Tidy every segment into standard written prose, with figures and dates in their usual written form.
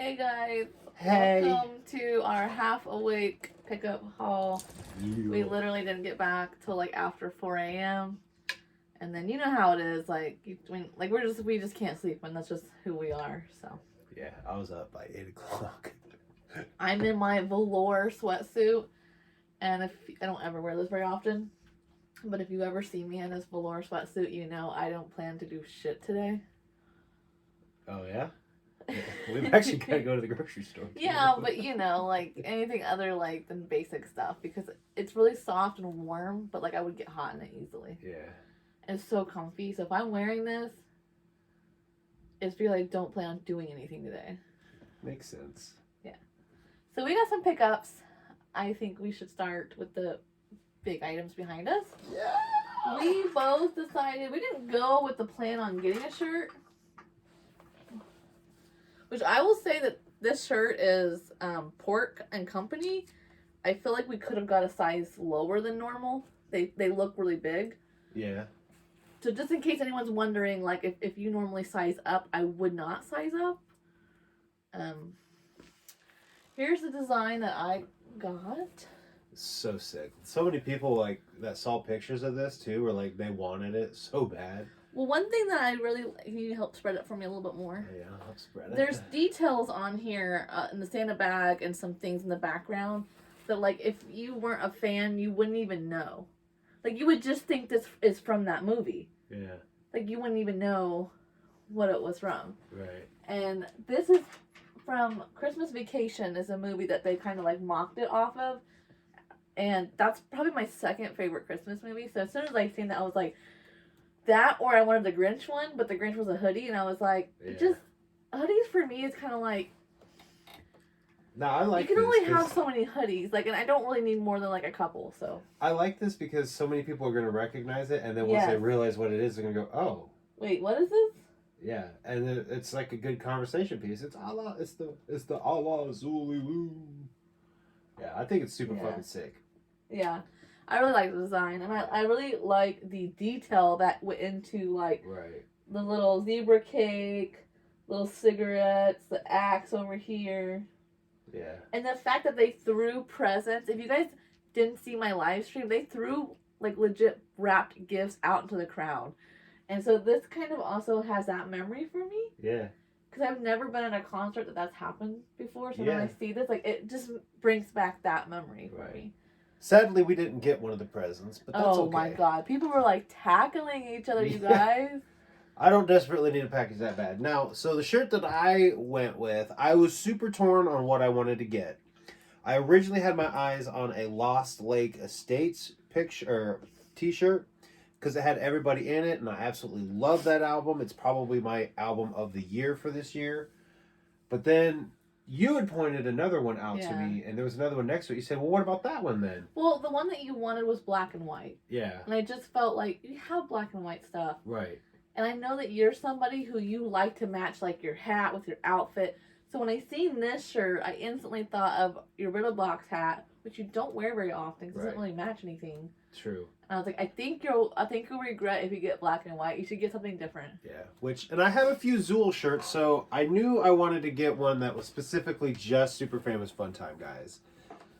Hey guys, Hey. welcome to our half awake pickup haul. We You. literally didn't get back till like after 4 a.m. And then you know how it is, like we just can't sleep, and that's just who we are. So Yeah, I was up by 8 o'clock. I'm in my velour sweatsuit, and if I don't ever wear this very often, but if you ever see me in this velour sweatsuit, you know I don't plan to do shit today. Oh, yeah? We've actually got to go to the grocery store. Too. Yeah, but you know, like anything other like than basic stuff because it's really soft and warm, but like I would get hot in it easily. Yeah. And it's so comfy. So if I'm wearing this, it's because I don't plan on doing anything today. Makes sense. Yeah. So we got some pickups. I think we should start with the big items behind us. Yeah. We both decided we didn't go with the plan on getting a shirt. Which I will say that this shirt is Pork and Company. I feel like we could have got a size lower than normal. They look really big. Yeah. So just in case anyone's wondering, like if you normally size up, I would not size up. Here's the design that I got. So sick. So many people like that saw pictures of this too were like they wanted it so bad. Well, one thing that I really... Can you help spread it for me a little bit more? Yeah, I'll help spread it. There's details on here in the Santa bag and some things in the background that, like, if you weren't a fan, you wouldn't even know. Like, you would just think this is from that movie. Yeah. Like, you wouldn't even know what it was from. Right. And this is from Christmas Vacation, is a movie that they kind of, like, mocked it off of. And that's probably my second favorite Christmas movie. So as soon as I seen that, I was like... That, or I wanted the Grinch one, but the Grinch was a hoodie, and I was like, just hoodies for me is kind of like. No, I like. You can only have so many hoodies, like, and I don't really need more than like a couple. So I like this because so many people are going to recognize it, and then once they realize what it is, they're going to go, "Oh, wait, what is this?" Yeah, and it's like a good conversation piece. It's Allah. It's the Allah Zulu. Yeah, I think it's super fucking sick. Yeah. I really like the design, and I really like the detail that went into, like, the little zebra cake, little cigarettes, the axe over here. Yeah. And the fact that they threw presents. If you guys didn't see my live stream, they threw, like, legit wrapped gifts out into the crowd. And so this kind of also has that memory for me. Yeah. Because I've never been at a concert that's happened before, so when I see this, like, it just brings back that memory for me. Sadly, we didn't get one of the presents, but that's okay. Oh my god. People were like tackling each other, you guys. I don't desperately need a package that bad. Now, so the shirt that I went with, I was super torn on what I wanted to get. I originally had my eyes on a Lost Lake Estates picture or t-shirt because it had everybody in it, and I absolutely love that album. It's probably my album of the year for this year. But then you had pointed another one out to me, and there was another one next to it. You said, well, what about that one then? Well, the one that you wanted was black and white. Yeah. And I just felt like, you have black and white stuff. Right. And I know that you're somebody who you like to match, like, your hat with your outfit. So when I seen this shirt, I instantly thought of your Riddle Box hat, which you don't wear very often because it doesn't really match anything. True. And I was like, I think you'll regret if you get black and white. You should get something different. Yeah. And I have a few Zool shirts, so I knew I wanted to get one that was specifically just Super Famous Fun Time guys.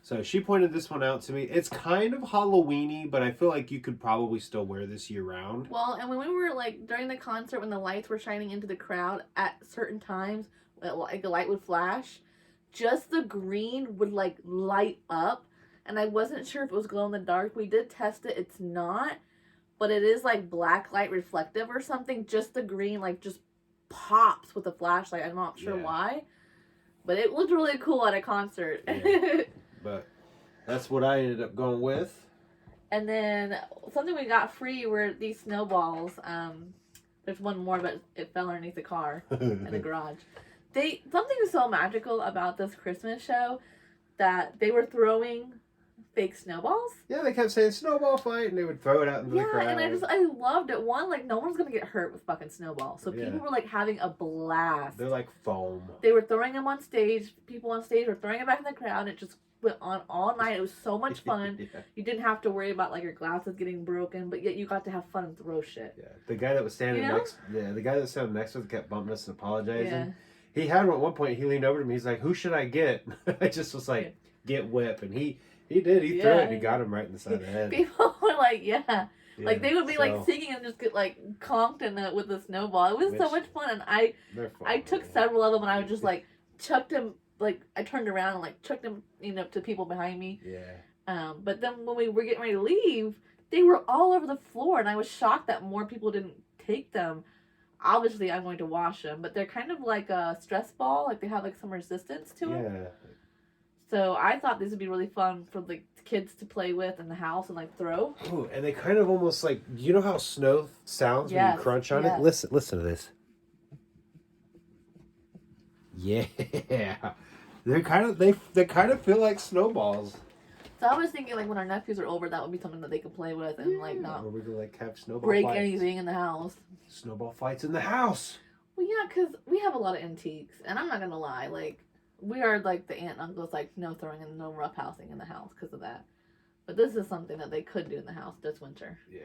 So she pointed this one out to me. It's kind of Halloween-y, but I feel like you could probably still wear this year-round. Well, and when we were, like, during the concert, when the lights were shining into the crowd at certain times, like, the light would flash, just the green would, like, light up. And I wasn't sure if it was glow in the dark. We did test it. It's not. But it is, like, black light reflective or something. Just the green, like, just pops with a flashlight. I'm not sure why. But it looked really cool at a concert. Yeah. But that's what I ended up going with. And then something we got free were these snowballs. There's one more, but it fell underneath the car in the garage. Something so magical about this Christmas show that they were throwing fake snowballs. Yeah, they kept saying snowball fight, and they would throw it out into the crowd. Yeah, and I loved it. One, like, no one's gonna get hurt with fucking snowballs, so people were like having a blast. They're like foam. They were throwing them on stage. People on stage were throwing it back in the crowd. It just went on all night. It was so much fun. You didn't have to worry about, like, your glasses getting broken, but yet you got to have fun and throw shit. Yeah, the guy that was standing next to us kept bumping us and apologizing. He had one at one point. He leaned over to me. He's like, "Who should I get?" I just was like, "Get Whip," and he did. He threw it and he got him right in the side of the head. People were like, yeah. Like they would be like singing and just get like conked in the with the snowball. It was so much fun, and I took several of them and I would just like chucked them. Like I turned around and like chucked them, to people behind me. Yeah. But then when we were getting ready to leave, they were all over the floor, and I was shocked that more people didn't take them. Obviously, I'm going to wash them, but they're kind of like a stress ball. Like they have like some resistance to them. Yeah. So I thought these would be really fun for the kids to play with in the house and like throw. Ooh, and they kind of almost like, you know how snow sounds when you crunch on it? Listen to this. Yeah. They kind of feel like snowballs. So I was thinking like when our nephews are over, that would be something that they could play with and like not or we could like have snowball break fights. anything in the house. Snowball fights in the house. Well, yeah, because we have a lot of antiques, and I'm not gonna lie, like we are like the aunt and uncles, like no throwing and no roughhousing in the house because of that. But this is something that they could do in the house this winter. Yeah.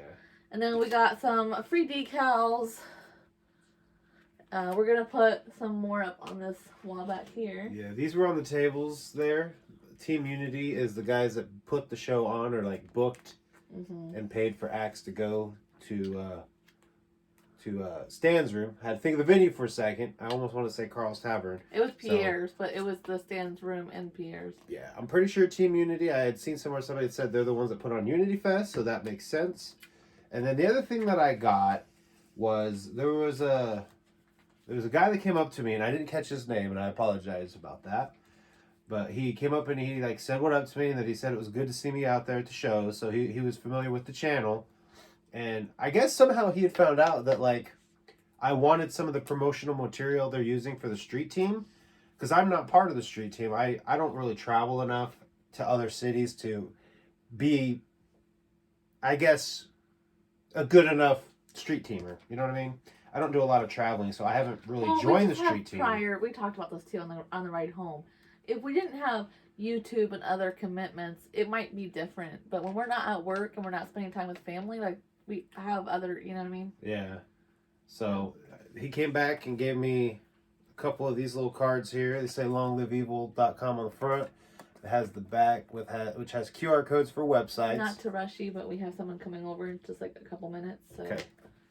And then we got some free decals. We're gonna put some more up on this wall back here. Yeah, these were on the tables there. Team Unity is the guys that put the show on or like booked and paid for acts to go to Stan's room. I had to think of the venue for a second. I almost want to say Carl's Tavern. It was Pierre's, but it was the Stan's room and Pierre's. Yeah, I'm pretty sure Team Unity. I had seen somewhere somebody had said they're the ones that put on Unity Fest, so that makes sense. And then the other thing that I got was there was a guy that came up to me, and I didn't catch his name, and I apologize about that. But he came up and he like said what up to me, and that he said it was good to see me out there at the show. So he was familiar with the channel. And I guess somehow he had found out that like I wanted some of the promotional material they're using for the street team. Because I'm not part of the street team. I don't really travel enough to other cities to be, I guess, a good enough street teamer. You know what I mean? I don't do a lot of traveling, so I haven't really joined the street team. We talked about this too on the ride home. If we didn't have YouTube and other commitments, it might be different. But when we're not at work and we're not spending time with family, like we have other, you know what I mean? Yeah. So he came back and gave me a couple of these little cards here. They say longliveevil.com on the front. It has the back which has QR codes for websites. Not to rush you, but we have someone coming over in just like a couple minutes. So. Okay.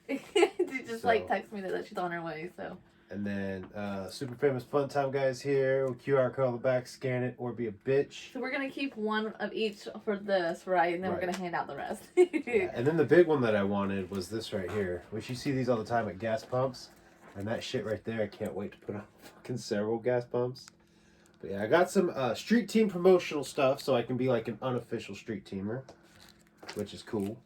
She just like texted me that she's on her way, so. And then super famous fun time guys here with QR code on the back, scan it or be a bitch. So we're gonna keep one of each for this, right? And then we're gonna hand out the rest. Yeah. And then the big one that I wanted was this right here, which you see these all the time at gas pumps. And that shit right there, I can't wait to put on fucking several gas pumps. But yeah, I got some street team promotional stuff so I can be like an unofficial street teamer, which is cool.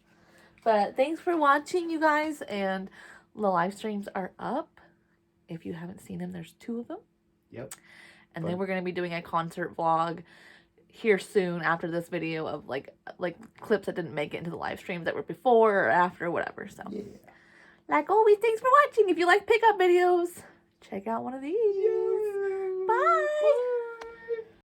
But thanks for watching, you guys, and the live streams are up. If you haven't seen them, there's 2 of them. Yep. And then we're going to be doing a concert vlog here soon after this video of like clips that didn't make it into the live streams that were before or after, whatever. So, like always, thanks for watching. If you like pickup videos, check out one of these. Bye.